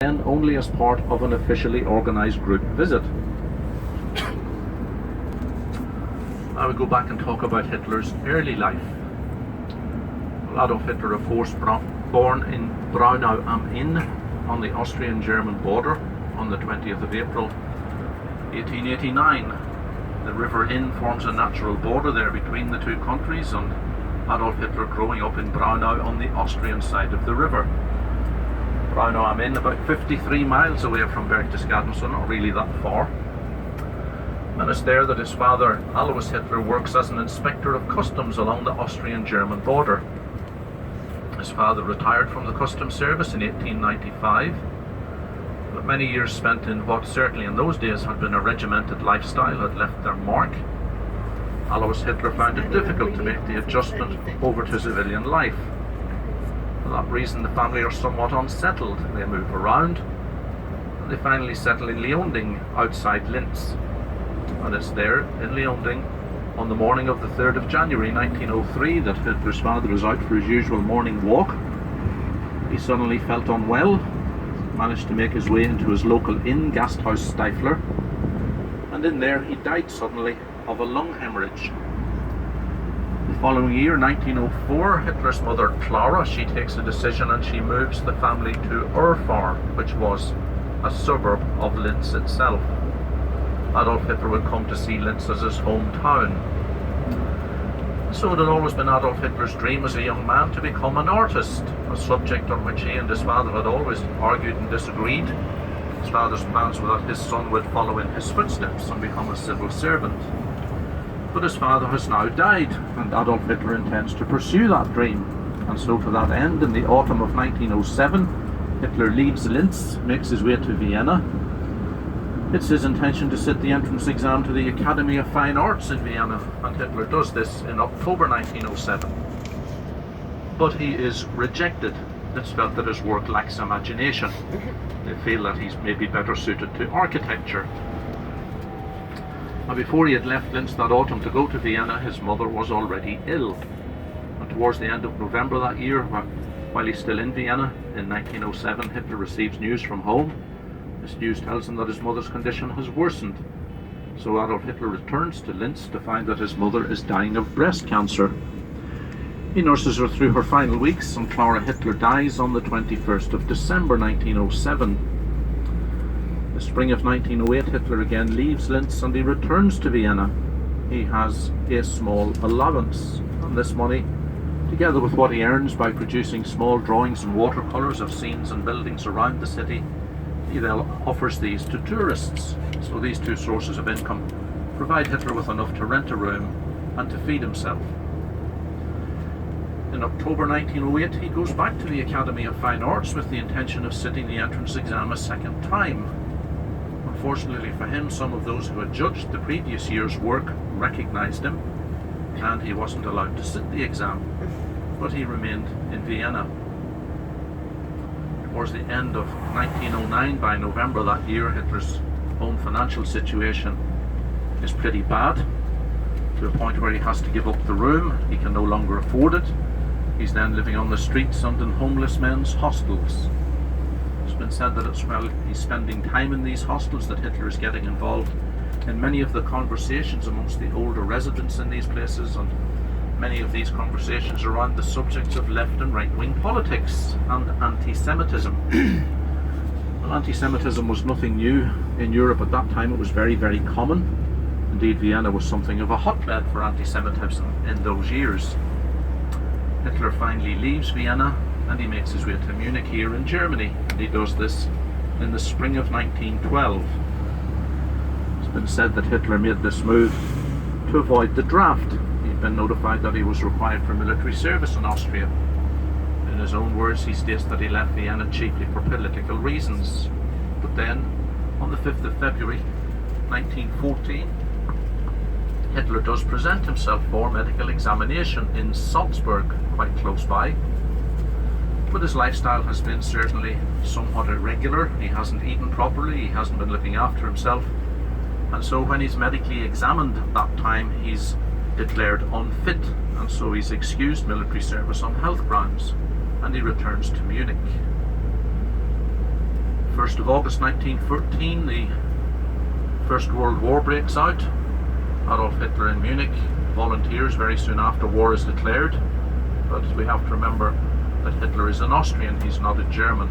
then only as part of an officially organised group visit. I would go back and talk about Hitler's early life. Adolf Hitler, of course, born in Braunau am Inn on the Austrian-German border on the 20th of April 1889. The River Inn forms a natural border there between the two countries, and Adolf Hitler growing up in Braunau on the Austrian side of the river. Braunau am Inn, about 53 miles away from Berchtesgaden, so not really that far. And it's there that his father, Alois Hitler, works as an inspector of customs along the Austrian-German border. His father retired from the customs service in 1895, but many years spent in what certainly in those days had been a regimented lifestyle had left their mark. Alois Hitler found it difficult to make the adjustment over to civilian life. For that reason, the family are somewhat unsettled. They move around, and they finally settle in Leonding, outside Linz. And it's there in Leonding, on the morning of the 3rd of January 1903, that Hitler's father is out for his usual morning walk. He suddenly felt unwell, managed to make his way into his local inn, Gasthaus Stifler, and in there he died suddenly of a lung hemorrhage. The following year, 1904, Hitler's mother Clara, she takes a decision and she moves the family to Urfahr, which was a suburb of Linz itself. Adolf Hitler would come to see Linz as his hometown. So it had always been Adolf Hitler's dream as a young man to become an artist, a subject on which he and his father had always argued and disagreed. His father's plans were that his son would follow in his footsteps and become a civil servant. But his father has now died, and Adolf Hitler intends to pursue that dream. And so to that end, in the autumn of 1907, Hitler leaves Linz, makes his way to Vienna. It's his intention to sit the entrance exam to the Academy of Fine Arts in Vienna, and Hitler does this in October 1907. But he is rejected. It's felt that his work lacks imagination. They feel that he's maybe better suited to architecture. Now, before he had left Linz that autumn to go to Vienna, his mother was already ill. And towards the end of November that year, while he's still in Vienna, in 1907, Hitler receives news from home. This news tells him that his mother's condition has worsened. So Adolf Hitler returns to Linz to find that his mother is dying of breast cancer. He nurses her through her final weeks, and Clara Hitler dies on the 21st of December 1907. The spring of 1908, Hitler again leaves Linz and he returns to Vienna. He has a small allowance, and this money, together with what he earns by producing small drawings and watercolours of scenes and buildings around the city, he then offers these to tourists. So these two sources of income provide Hitler with enough to rent a room and to feed himself. In October 1908, he goes back to the Academy of Fine Arts with the intention of sitting the entrance exam a second time. Unfortunately for him, some of those who had judged the previous year's work recognised him, and he wasn't allowed to sit the exam, but he remained in Vienna. Towards the end of 1909, by November that year, Hitler's own financial situation is pretty bad, to a point where he has to give up the room. He can no longer afford it. He's then living on the streets and in homeless men's hostels. It's been said that it's while he's spending time in these hostels that Hitler is getting involved in many of the conversations amongst the older residents in these places, and many of these conversations around the subjects of left and right-wing politics and anti-Semitism. Well, anti-Semitism was nothing new in Europe at that time. It was very, very common. Indeed, Vienna was something of a hotbed for anti-Semitism in those years. Hitler finally leaves Vienna and he makes his way to Munich here in Germany, and he does this in the spring of 1912. It's been said that Hitler made this move to avoid the draft. He'd been notified that he was required for military service in Austria. In his own words, he states that he left Vienna chiefly for political reasons. But then, on the 5th of February 1914, Hitler does present himself for medical examination in Salzburg, quite close by. But his lifestyle has been certainly somewhat irregular. He hasn't eaten properly, he hasn't been looking after himself, and so when he's medically examined at that time, he's declared unfit, and so he's excused military service on health grounds, and he returns to Munich. 1st of August 1914, the First World War breaks out. Adolf Hitler in Munich volunteers very soon after war is declared, but we have to remember that Hitler is an Austrian, he's not a German,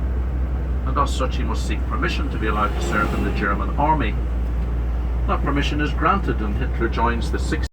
and as such he must seek permission to be allowed to serve in the German army. That permission is granted and Hitler joins the 6th